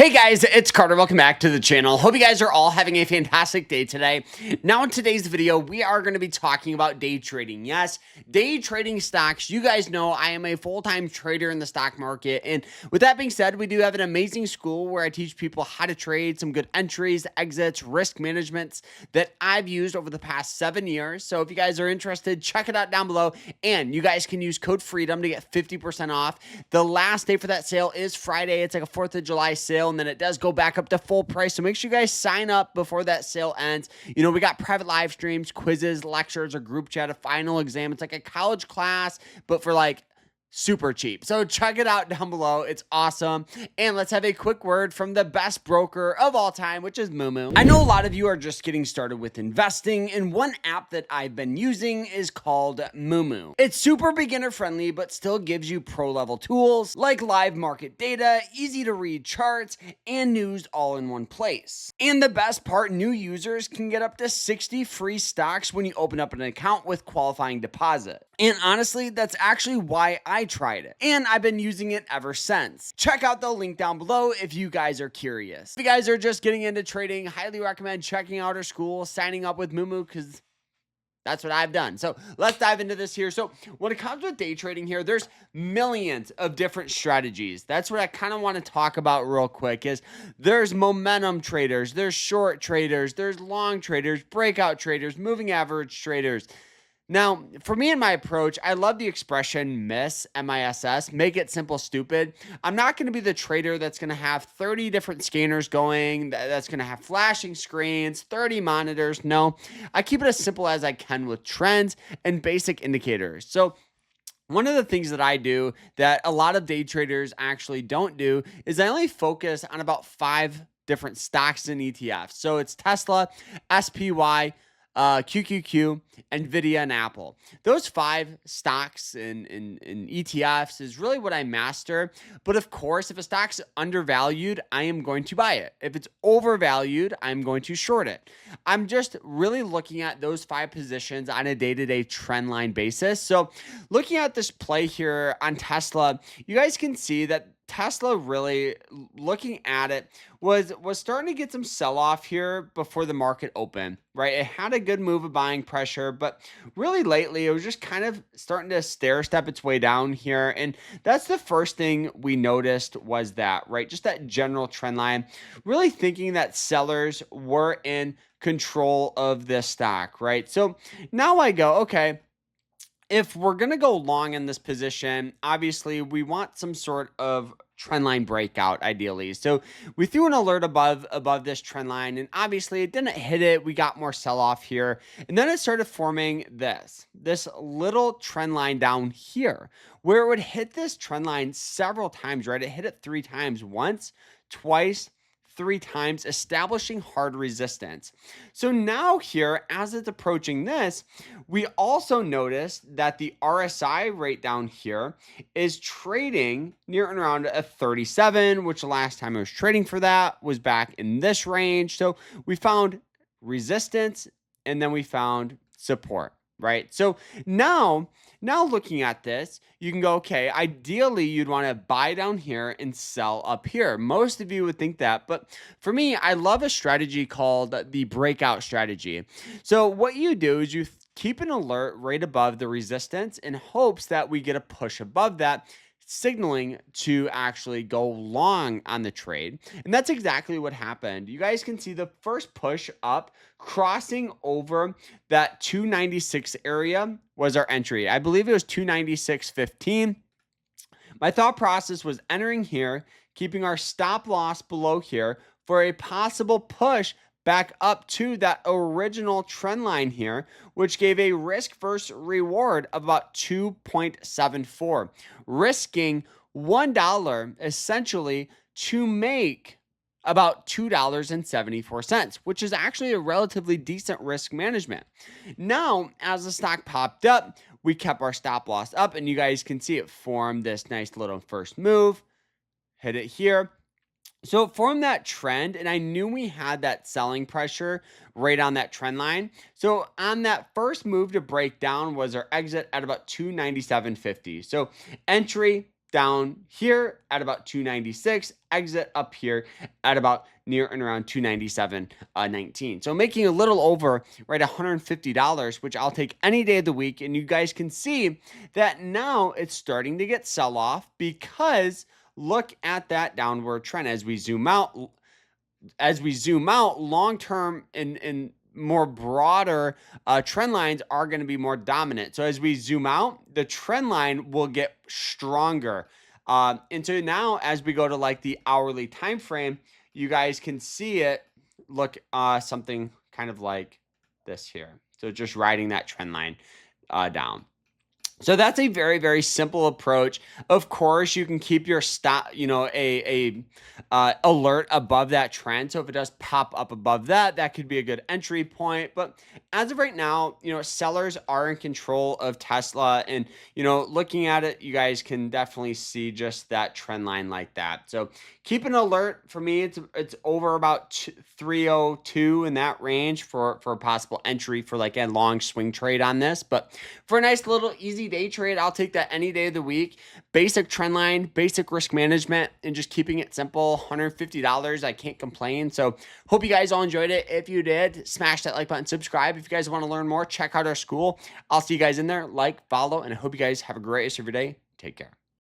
Hey guys, it's Carter. Welcome back to the channel. Hope you guys are all having a fantastic day today. Now in today's video, we are going to be talking about day trading. Yes, day trading stocks. You guys know I am a full-time trader in the stock market. And with that being said, we do have an amazing school where I teach people how to trade, some good entries, exits, risk managements that I've used over the past 7 years. So if you guys are interested, check it out down below. And you guys can use code FREEDOM to get 50% off. The last day for that sale is Friday. It's like a 4th of July sale. And then it does go back up to full price. So make sure you guys sign up before that sale ends. You know, we got private live streams, quizzes, lectures, a group chat, a final exam. It's like a college class, but for like super cheap. So check it out down below. It's awesome. And let's have a quick word from the best broker of all time, which is Moomoo. I know a lot of you are just getting started with investing, and one app that I've been using is called Moomoo. It's super beginner friendly, but still gives you pro level tools like live market data, easy to read charts, and news all in one place. And the best part, new users can get up to 60 free stocks when you open up an account with qualifying deposit. And honestly, that's actually why I tried it. And I've been using it ever since. Check out the link down below if you guys are curious. If you guys are just getting into trading, highly recommend checking out our school, signing up with Moomoo, because that's what I've done. So let's dive into this here. So when it comes with day trading here, there's millions of different strategies. That's what I kind of want to talk about real quick is there's momentum traders, there's short traders, there's long traders, breakout traders, moving average traders. Now, for me and my approach, I love the expression MISS, M-I-S-S, make it simple, stupid. I'm not going to be the trader that's going to have 30 different scanners going, that's going to have flashing screens, 30 monitors. No, I keep it as simple as I can with trends and basic indicators. So one of the things that I do that a lot of day traders actually don't do is I only focus on about 5 different stocks and ETFs. So it's Tesla, SPY, QQQ, NVIDIA, and Apple. Those 5 stocks and ETFs is really what I master. But of course, if a stock's undervalued, I am going to buy it. If it's overvalued, I'm going to short it. I'm just really looking at those 5 positions on a day-to-day trend line basis. So looking at this play here on Tesla, you guys can see that Tesla really, looking at it, was starting to get some sell-off here before the market opened, right? It had a good move of buying pressure, but really lately it was just kind of starting to stair-step its way down here. And that's the first thing we noticed was that, right? Just that general trend line, really thinking that sellers were in control of this stock, right? So now I go, okay, if we're going to go long in this position, obviously we want some sort of trend line breakout ideally. So we threw an alert above this trend line, and obviously it didn't hit it. We got more sell off here. And then it started forming this little trend line down here where it would hit this trend line several times, right? It hit it 3 times, once, twice, 3 times, establishing hard resistance. So now here, as it's approaching this, we also noticed that the RSI right down here is trading near and around a 37, which the last time I was trading for that was back in this range. So we found resistance and then we found support, right? So now looking at this, you can go, okay, ideally you'd want to buy down here and sell up here. Most of you would think that, but for me, I love a strategy called the breakout strategy. So what you do is you keep an alert right above the resistance in hopes that we get a push above that, signaling to actually go long on the trade. And that's exactly what happened. You guys can see the first push up crossing over that 296 area was our entry. I believe it was 296.15. My thought process was entering here, keeping our stop loss below here for a possible push back up to that original trend line here, which gave a risk versus reward of about 2.74, risking $1 essentially to make about $2.74, which is actually a relatively decent risk management. Now, as the stock popped up, we kept our stop loss up, and you guys can see it formed this nice little first move, hit it here. So it formed that trend, and I knew we had that selling pressure right on that trend line. So on that first move to break down was our exit at about 297.50. So entry down here at about 296, exit up here at about near and around 297.19. So making a little over right $150, which I'll take any day of the week. And you guys can see that now it's starting to get sell off because look at that downward trend as we zoom out. As we zoom out, long term and more broader trend lines are going to be more dominant. So as we zoom out, the trend line will get stronger. And so now as we go to like the hourly time frame, you guys can see it look something kind of like this here. So just riding that trend line down. So that's a very, very simple approach. Of course, you can keep your stop, a alert above that trend. So if it does pop up above that, that could be a good entry point. But as of right now, sellers are in control of Tesla, and looking at it, you guys can definitely see just that trend line like that. So keep an alert. For me, it's over about 302 in that range for a possible entry for like a long swing trade on this. But for a nice little easy day trade, I'll take that any day of the week. Basic trend line, basic risk management, and just keeping it simple. $150, I can't complain. So hope you guys all enjoyed it. If you did, smash that like button, subscribe. If you guys want to learn more, check out our school. I'll see you guys in there. Like, follow, and I hope you guys have a great rest of your day. Take care.